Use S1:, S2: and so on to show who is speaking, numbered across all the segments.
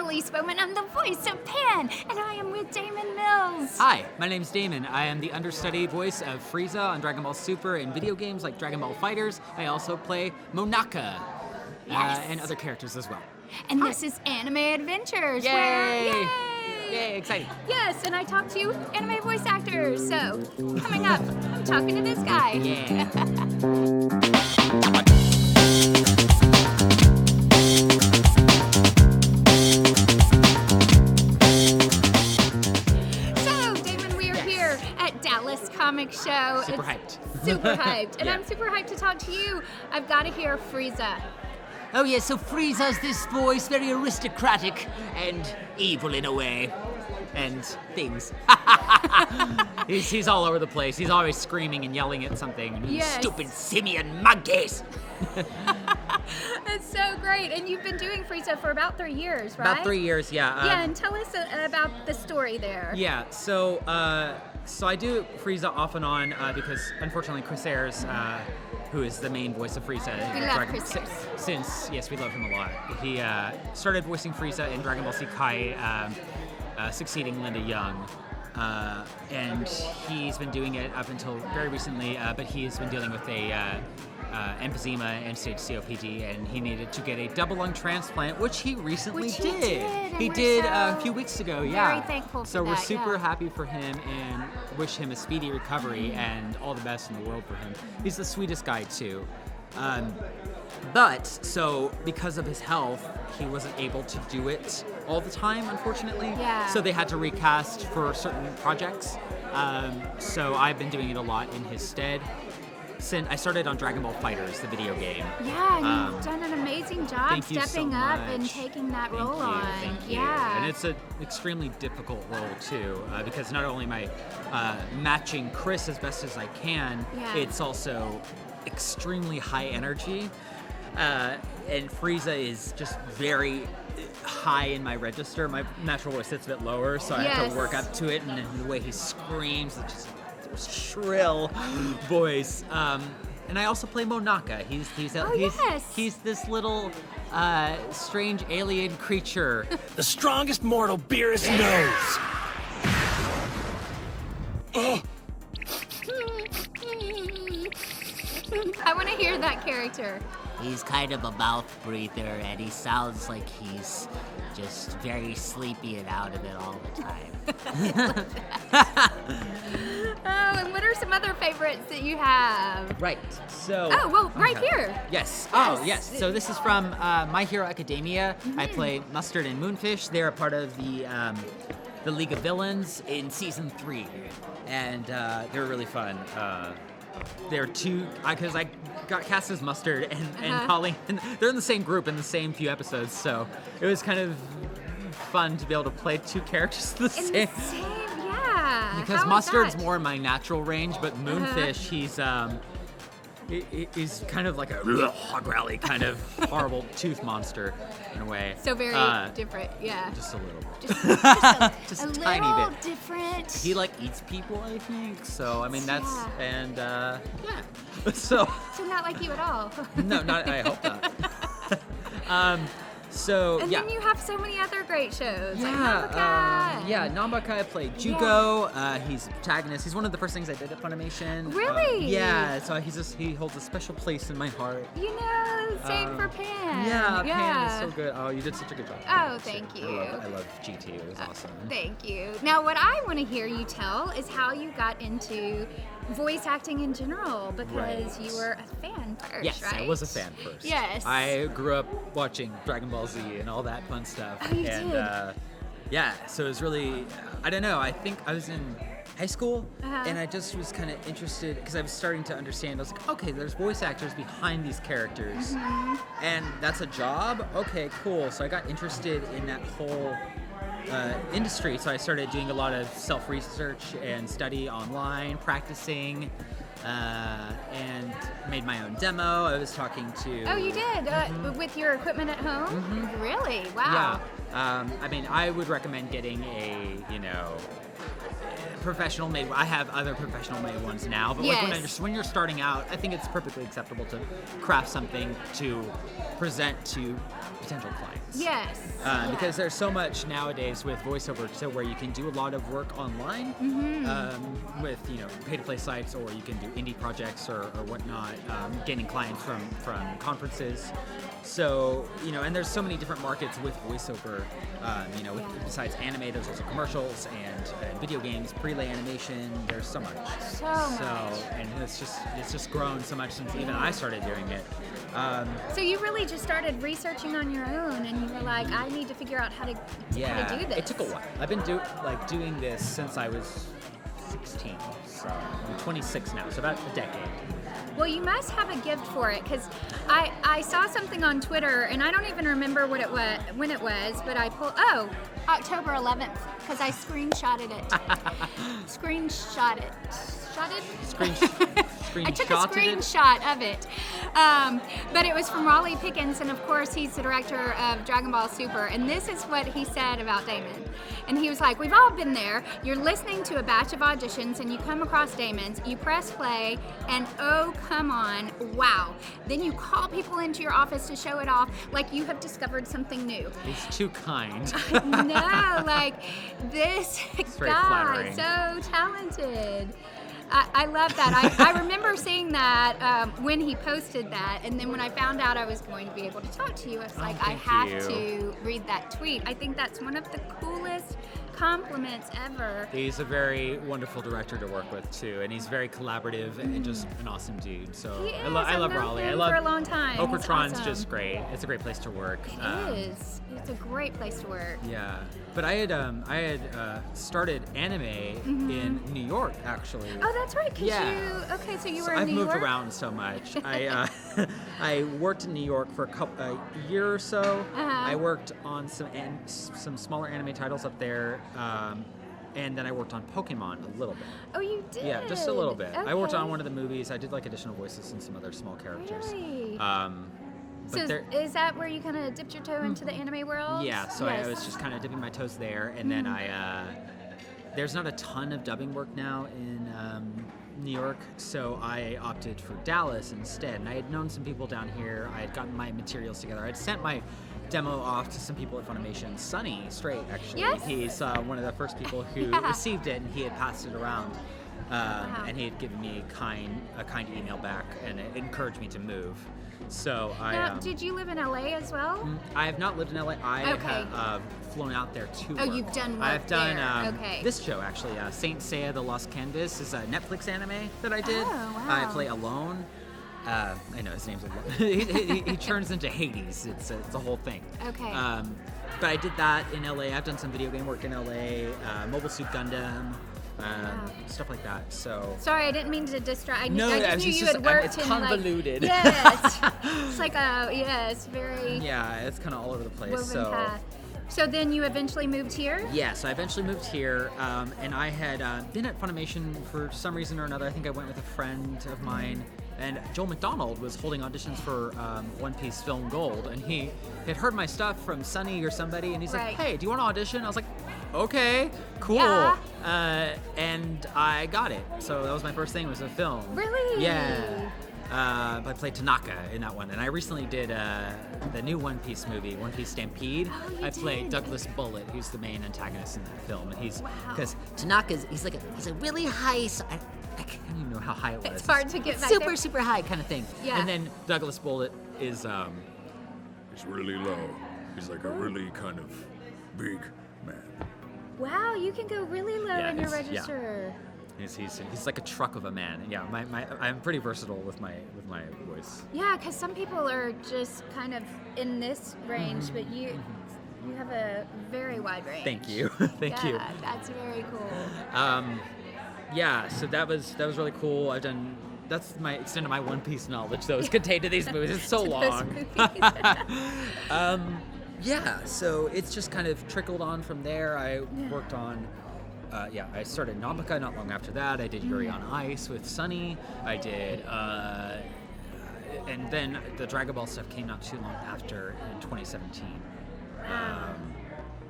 S1: Elise and I'm the voice of Pan, and I am with Daman Mills.
S2: Hi, my name's Daman. I am the understudy voice of Frieza on Dragon Ball Super and video games like Dragon Ball FighterZ. I also play Monaka and other characters as well.
S1: And this is Anime Adventures.
S2: Yay! Yay, exciting.
S1: Yes, and I talk to anime voice actors. So, coming up, I'm talking to this guy.
S2: Yeah.
S1: Comic show.
S2: Super hyped.
S1: Super hyped. And
S2: Yeah.
S1: I'm super hyped to talk to you. I've got to hear Frieza.
S3: Oh yeah, so Frieza's this voice, very aristocratic and evil in a way.
S2: And things. he's all over the place. He's always screaming and yelling at something.
S1: Yes.
S3: Stupid simian monkeys!
S1: That's so great. And you've been doing Frieza for about 3 years, right?
S2: About 3 years, yeah.
S1: Yeah, and tell us about the story there.
S2: Yeah, so I do Frieza off and on because unfortunately Chris Ayres, who is the main voice of Frieza,
S1: We love Chris Ayres.
S2: Yes, we love him a lot. He started voicing Frieza in Dragon Ball Z Kai, succeeding Linda Young. And he's been doing it up until very recently, but he's been dealing with a emphysema and stage COPD, and he needed to get a double lung transplant, which he recently did.
S1: He
S2: did
S1: so
S2: a few weeks ago, yeah.
S1: Very thankful for
S2: So we're
S1: that,
S2: super
S1: yeah.
S2: happy for him and wish him a speedy recovery and all the best in the world for him. He's the sweetest guy too. So because of his health, he wasn't able to do it all the time, unfortunately.
S1: Yeah.
S2: So they had to recast for certain projects. So I've been doing it a lot in his stead. Since I started on Dragon Ball FighterZ, the video game.
S1: Yeah, and you've done an amazing job
S2: Thank you so
S1: stepping up
S2: much.
S1: and taking that
S2: Thank
S1: role
S2: you,
S1: on.
S2: Thank you.
S1: Yeah.
S2: And it's an extremely difficult role too, because not only am I matching Chris as best as I can,
S1: Yeah.
S2: it's also extremely high energy. And Frieza is just very high in my register. My natural voice sits a bit lower, so I have
S1: Yes.
S2: to work up to it. And then the way he screams, it's just shrill voice. And I also play Monaka. He's this little strange alien creature.
S4: The strongest mortal Beerus knows.
S1: I want to hear that character.
S3: He's kind of a mouth breather and he sounds like he's just very sleepy and out of it all the time.
S1: Oh, and what are some other favorites that you have?
S2: Right. So.
S1: Oh, well, right
S2: Okay.
S1: here.
S2: Yes. Oh, yes. So this is from My Hero Academia. I play Mustard and Moonfish. They're a part of the League of Villains in season 3, and they're really fun. They're two because I got cast as Mustard and Colleen. And they're in the same group in the same few episodes, so it was kind of fun to be able to play two characters the
S1: In
S2: same.
S1: the same, yeah.
S2: Because
S1: How is
S2: Mustard's
S1: that?
S2: more in my natural range, but Moonfish, he's kind of like a growly kind of horrible tooth monster in a way.
S1: So very different, yeah.
S2: Just a little.
S1: Just
S2: a
S1: a
S2: tiny
S1: little
S2: bit.
S1: different.
S2: He like eats people, I think. So I mean that's
S1: Yeah.
S2: and yeah. So
S1: So not like you at all.
S2: no, not I hope not. So
S1: And
S2: yeah.
S1: then you have so many other great shows. Like
S2: Yeah,
S1: Nanbaka.
S2: yeah. Nanbaka, I played Jyugo. He's protagonist. He's one of the first things I did at Funimation.
S1: Really?
S2: Yeah. So he holds a special place in my heart.
S1: You know, same for Pan.
S2: Yeah, Pan is so good. Oh, you did such a good job.
S1: Oh, thank you.
S2: I love GT. It was awesome.
S1: Thank you. Now, what I want to hear you tell is how you got into voice acting in general, because
S2: Right.
S1: you were a fan first,
S2: Yes,
S1: right?
S2: I was a fan first.
S1: Yes.
S2: I grew up watching Dragon Ball Z and all that fun stuff.
S1: Oh, you
S2: and
S1: did?
S2: Yeah, so it was really, I don't know, I think I was in high school
S1: Uh-huh.
S2: and I just was kind of interested because I was starting to understand. I was like, okay, there's voice actors behind these characters and that's a job? Okay, cool. So I got interested in that whole industry. So I started doing a lot of self-research and study online, practicing, and made my own demo. I was talking to...
S1: Oh, you did? With your equipment at home? Really? Wow.
S2: Yeah. I mean, I would recommend getting a, professional made. I have other professional made ones now, but
S1: Yes.
S2: when you're starting out, I think it's perfectly acceptable to craft something to present to potential clients.
S1: Yes.
S2: Because there's so much nowadays with voiceover, so where you can do a lot of work online with pay-to-play sites, or you can do indie projects or whatnot, gaining clients from conferences. So and there's so many different markets with voiceover. Besides anime, there's also commercials and video games, prelay animation. There's so much.
S1: So much.
S2: And it's just grown so much since even I started doing it.
S1: So you really just started researching on your own, and you were like, I need to figure out how to do this.
S2: It took a while. I've been doing this since I was 16, so I'm 26 now, so about a decade.
S1: Well, you must have a gift for it, because I saw something on Twitter, and I don't even remember when it was, but I pulled, October 11th, because I screenshotted it. I took a screenshot of it. But it was from Raleigh Pickens, and of course he's the director of Dragon Ball Super, and this is what he said about Daman. And he was like, we've all been there. You're listening to a batch of auditions and you come across Damon's, you press play, and oh, come on, wow. Then you call people into your office to show it off like you have discovered something new.
S2: He's too kind.
S1: No, like this guy,
S2: flattering.
S1: so talented. I love that. I remember seeing that when he posted that, and then when I found out I was going to be able to talk to you, I was like, I have to read that tweet. I think that's one of the coolest compliments ever.
S2: He's a very wonderful director to work with too, and he's very collaborative and just an awesome dude. So
S1: He is.
S2: I love
S1: I've known
S2: Raleigh.
S1: him
S2: I love
S1: for a long time. He's
S2: Okratron's
S1: awesome.
S2: just great. It's a great place to work.
S1: It is. It's a great place to work.
S2: Yeah, but I had started anime in New York actually.
S1: Oh, that's right.
S2: Yeah.
S1: So you were
S2: I've
S1: in New
S2: moved
S1: York?
S2: around so much. I worked in New York for a year or so. I worked on some smaller anime titles up there, and then I worked on Pokemon a little bit.
S1: Oh, you did?
S2: Yeah, just a little bit. I worked
S1: Okay.
S2: on one of the movies. I did like additional voices and some other small characters.
S1: Really?
S2: But
S1: So is that where you kind of dipped your toe into the anime world?
S2: yeah, so
S1: Yes.
S2: I was just kind of dipping my toes there, and then there's not a ton of dubbing work now in New York, so I opted for Dallas instead. And I had known some people down here. I had gotten my materials together. I'd sent my demo off to some people at Funimation. Sonny Strait, actually.
S1: Yes.
S2: He's one of the first people who received it, and he had passed it around. And he had given me a kind email back, and it encouraged me to move. So
S1: Now, did you live in LA as well?
S2: I have not lived in LA. I
S1: Okay.
S2: have flown out there to work.
S1: Oh, you've done work
S2: I've done
S1: there. Okay.
S2: this show actually. Saint Seiya: The Lost Canvas is a Netflix anime that I did.
S1: Oh, wow.
S2: I play Alone. I know his name's Alone. he turns into Hades. It's a whole thing.
S1: Okay.
S2: But I did that in LA. I've done some video game work in LA. Mobile Suit Gundam. Stuff like that. So
S1: Sorry, I didn't mean to distract. I
S2: No,
S1: just knew
S2: it's
S1: you
S2: just-
S1: had worked
S2: it's
S1: in
S2: convoluted.
S1: Like, yes, it's like very
S2: yeah, it's kind of all over the place.
S1: woven
S2: so.
S1: path. So then you eventually moved here?
S2: Yeah, so I eventually moved here, and I had been at Funimation for some reason or another. I think I went with a friend of mine, and Joel McDonald was holding auditions for One Piece Film Gold, and he had heard my stuff from Sunny or somebody, and he's
S1: Right.
S2: like, hey, do you want to audition? I was like, okay, cool.
S1: Yeah.
S2: And I got it. So that was my first thing, was a film.
S1: Really?
S2: Yeah. I played Tanaka in that one, and I recently did the new One Piece movie, One Piece Stampede.
S1: Oh, you
S2: I played
S1: did?
S2: Douglas Bullet, who's the main antagonist in that film, and he's
S3: Because Tanaka's, he's a really high,
S2: I can't even know how high it was.
S1: It's hard to get back
S3: super,
S1: there.
S3: super high kind of thing.
S1: Yeah.
S2: And then Douglas Bullet is
S5: He's really low. He's like a really kind of big man.
S1: Wow, you can go really low
S2: Yeah,
S1: in your
S2: it's- yeah.
S1: register.
S2: he's like a truck of a man. Yeah, I'm pretty versatile with my voice.
S1: Yeah, because some people are just kind of in this range,
S2: Mm-hmm.
S1: but you have a very wide range.
S2: Thank you, thank you.
S1: Yeah, that's very cool.
S2: Yeah, so that was really cool. That's my extent of my One Piece knowledge that was contained in these movies. It's so
S1: To those
S2: long.
S1: movies.
S2: Yeah, so it's just kind of trickled on from there. I worked on, I started Nanbaka not long after that. I did Yuri on Ice with Sunny. I did, and then the Dragon Ball stuff came not too long after in 2017.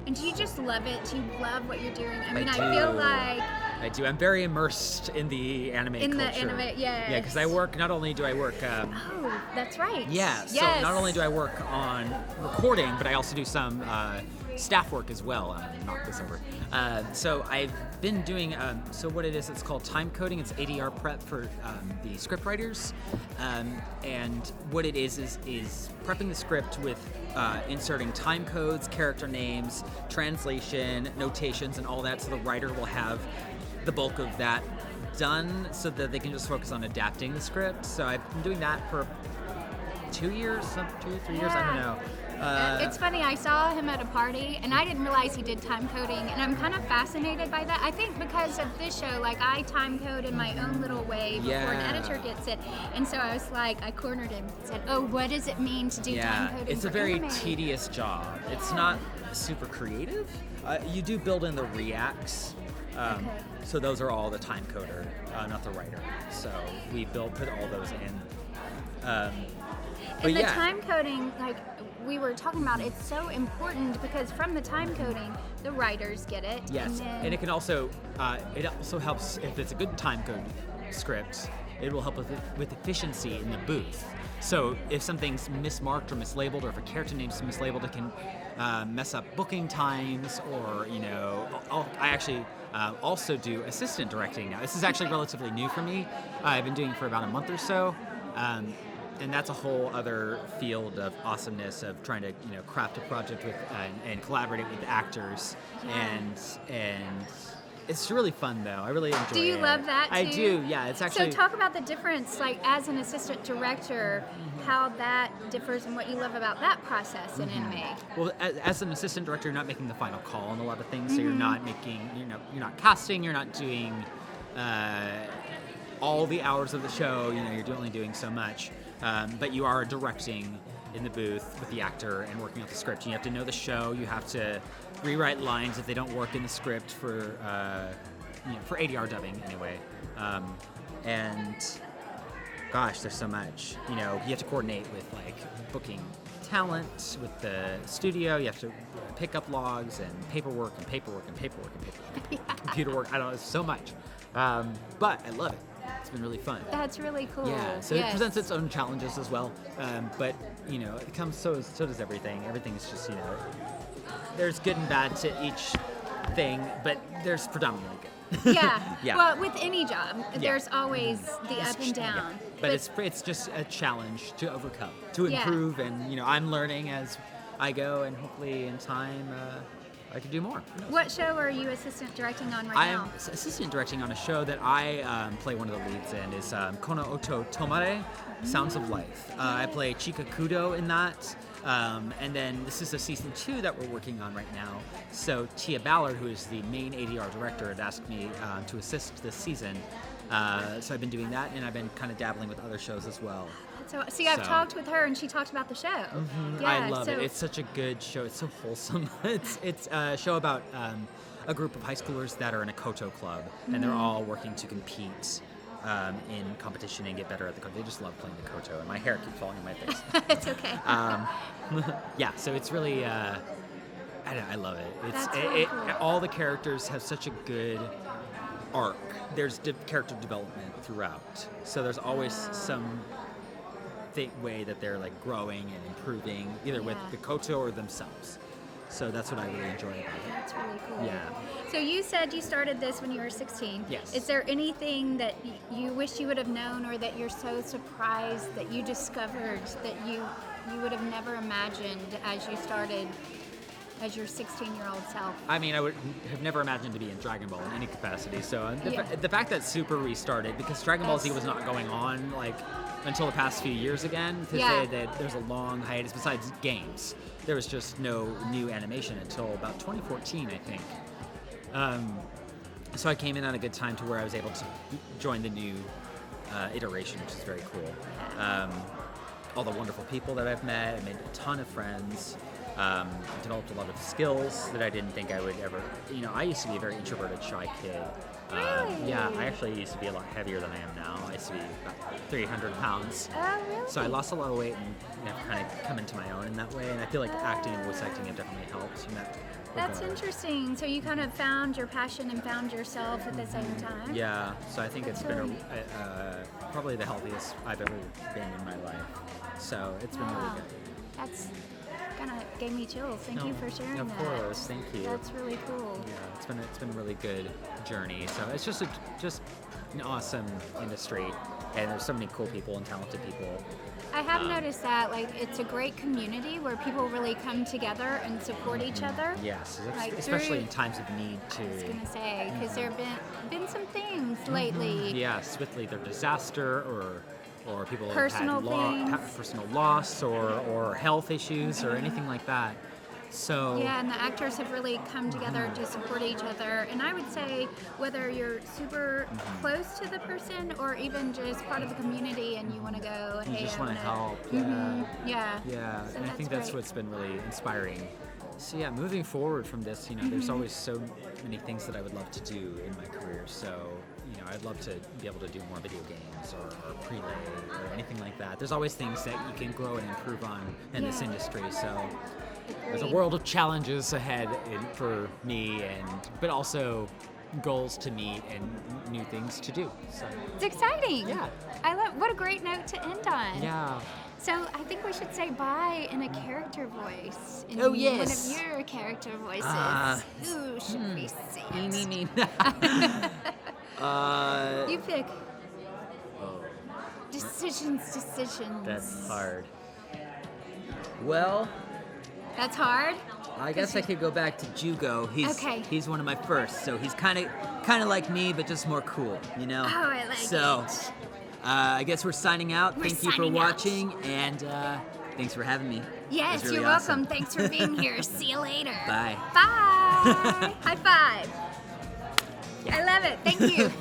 S1: And do you just love it? Do you love what you're doing? I mean, I
S2: do.
S1: feel like
S2: I do. I'm very immersed in the anime
S1: In the
S2: culture.
S1: anime, yes.
S2: Yeah, because I work. Not only do I work.
S1: Oh, that's right.
S2: Yeah. So
S1: Yes.
S2: not only do I work on recording, but I also do some staff work as well. Knock this over. So I've been doing. So what it is, it's called time coding. It's ADR prep for the script writers, and what it is prepping the script with inserting time codes, character names, translation, notations, and all that, so the writer will have the bulk of that done, so that they can just focus on adapting the script. So I've been doing that for 2 years, 3 years, I don't know.
S1: It's funny, I saw him at a party and I didn't realize he did time coding, and I'm kind of fascinated by that. I think because of this show, like I time code in my own little way before an
S2: Yeah.
S1: editor gets it. And so I was like, I cornered him and said, oh, what does it mean to do time coding
S2: it's a
S1: for
S2: very
S1: anime?
S2: tedious job. It's not super creative. You do build in the reacts.
S1: Okay.
S2: So those are all the time coder, not the writer. So we put all those in. But
S1: And the
S2: yeah.
S1: time coding, like we were talking about, it's so important because from the time coding, the writers get it.
S2: Yes,
S1: And,
S2: and it also helps if it's a good time code script. It will help with efficiency in the booth. So if something's mismarked or mislabeled, or if a character name's mislabeled, it can mess up booking times. Or I actually also do assistant directing now. This is actually relatively new for me. I've been doing it for about a month or so. And that's a whole other field of awesomeness of trying to craft a project with and collaborate it with the actors, and it's really fun though. I really enjoy it.
S1: Do you love that too?
S2: I do. Yeah, it's actually.
S1: So talk about the difference, like as an assistant director, how that differs and what you love about that process in anime.
S2: Well, as an assistant director, you're not making the final call on a lot of things. So you're not making, you're not casting, you're not doing all the hours of the show. You're only doing so much. But you are directing in the booth with the actor and working out the script. You have to know the show. You have to rewrite lines if they don't work in the script for ADR dubbing anyway. And gosh, there's so much. You have to coordinate with like booking talent with the studio. You have to pick up logs and paperwork and paperwork and paperwork and paperwork.
S1: Yeah.
S2: Computer work. I don't know. It's so much. But I love it. It's been really fun.
S1: That's really cool.
S2: Yeah, so it presents its own challenges as well. But it comes so does everything. Everything's just there's good and bad to each thing, but there's predominantly good.
S1: Yeah.
S2: Yeah.
S1: Well, with any job, there's always the up and down.
S2: Yeah. But it's just a challenge to overcome, to improve, and I'm learning as I go, and hopefully in time I could do more.
S1: What show are you assistant directing on right
S2: I am
S1: now?
S2: assistant directing on a show that I play one of the leads in. Is Kono Oto Tomare, Sounds of Life. I play Chika Kudo in that. And then this is a season 2 that we're working on right now. So Tia Ballard, who is the main ADR director, had asked me to assist this season. So I've been doing that, and I've been kind of dabbling with other shows as well.
S1: So, I've talked with her, and she talked about the show. Yeah,
S2: I love it. It's such a good show. It's so wholesome. It's a show about a group of high schoolers that are in a koto club, and they're all working to compete in competition and get better at the koto. They just love playing the koto, and my hair keeps falling on my face.
S1: It's okay.
S2: Yeah, so it's really, I love it.
S1: That's really cool.
S2: All the characters have such a good arc. There's character development throughout, so there's always some way that they're like growing and improving, either with the koto or themselves. So that's what I really enjoy about it.
S1: That's really cool.
S2: Yeah.
S1: So you said you started this when you were 16.
S2: Yes.
S1: Is there anything that you wish you would have known, or that you're so surprised that you discovered that you would have never imagined as you started as your 16-year-old self?
S2: I mean, I would have never imagined to be in Dragon Ball in any capacity. So the fact that Super restarted, because Dragon Ball Z was not going on like until the past few years again, because there's a long hiatus. Besides games, there was just no new animation until about 2014, I think. So I came in at a good time to where I was able to join the new iteration, which is very cool. All the wonderful people that I've met, I made a ton of friends. Developed a lot of skills that I didn't think I would ever. I used to be a very introverted, shy kid.
S1: Really?
S2: Yeah, I actually used to be a lot heavier than I am now. I used to be about 300 pounds.
S1: Oh, really?
S2: So I lost a lot of weight and have kind of come into my own in that way. And I feel like acting and voice acting have definitely helped.
S1: That's interesting. So you kind of found your passion and found yourself at the same time.
S2: Yeah, so I think
S1: That's
S2: it's been
S1: really-
S2: probably the healthiest I've ever been in my life. So it's been really
S1: Wow.
S2: good.
S1: That's kind of gave me chills. Thank you for sharing
S2: Of
S1: that.
S2: course, thank you.
S1: That's really cool.
S2: Yeah, it's been a really good journey. So it's just an awesome industry, and there's so many cool people and talented people.
S1: I have noticed that, like, it's a great community where people really come together and support each other.
S2: Yes,
S1: Like,
S2: especially
S1: through-
S2: in times of need too.
S1: I was gonna say, because there have been some things lately.
S2: Yes, with either disaster or people
S1: Personal
S2: have had
S1: things.
S2: personal loss or health issues or anything like that. So
S1: Yeah, and the actors have really come together to support each other. And I would say whether you're super close to the person or even just part of the community and you want to go,
S2: you
S1: hey,
S2: just
S1: I
S2: want to
S1: wanna-"
S2: help.
S1: Yeah.
S2: Yeah,
S1: So
S2: and I think that's
S1: great.
S2: what's been really inspiring. So yeah, moving forward from this, there's always so many things that I would love to do in my career. So I'd love to be able to do more video games or prelay or anything like that. There's always things that you can grow and improve on in this
S1: Yeah.
S2: industry. So there's a
S1: Agreed.
S2: world of challenges ahead for me, but also goals to meet and new things to do. So
S1: It's exciting.
S2: Yeah.
S1: I love. What a great note to end on.
S2: yeah.
S1: So I think we should say bye in a character voice. In
S2: Oh, yes.
S1: One of your character voices. Who should we say it?
S2: Me.
S1: You pick. Decisions.
S2: That's hard. Well,
S1: That's hard.
S2: I guess I could go back to Jyugo. He's one of my first, so he's kind of like me, but just more cool,
S1: Oh, I like
S2: So,
S1: it.
S2: I guess we're signing out.
S1: We're
S2: Thank you for
S1: signing out.
S2: watching, and thanks for having me. It
S1: Yes,
S2: was really
S1: you're welcome.
S2: awesome.
S1: Thanks for being here. See you later.
S2: Bye.
S1: Bye. High five. I love it. Thank you.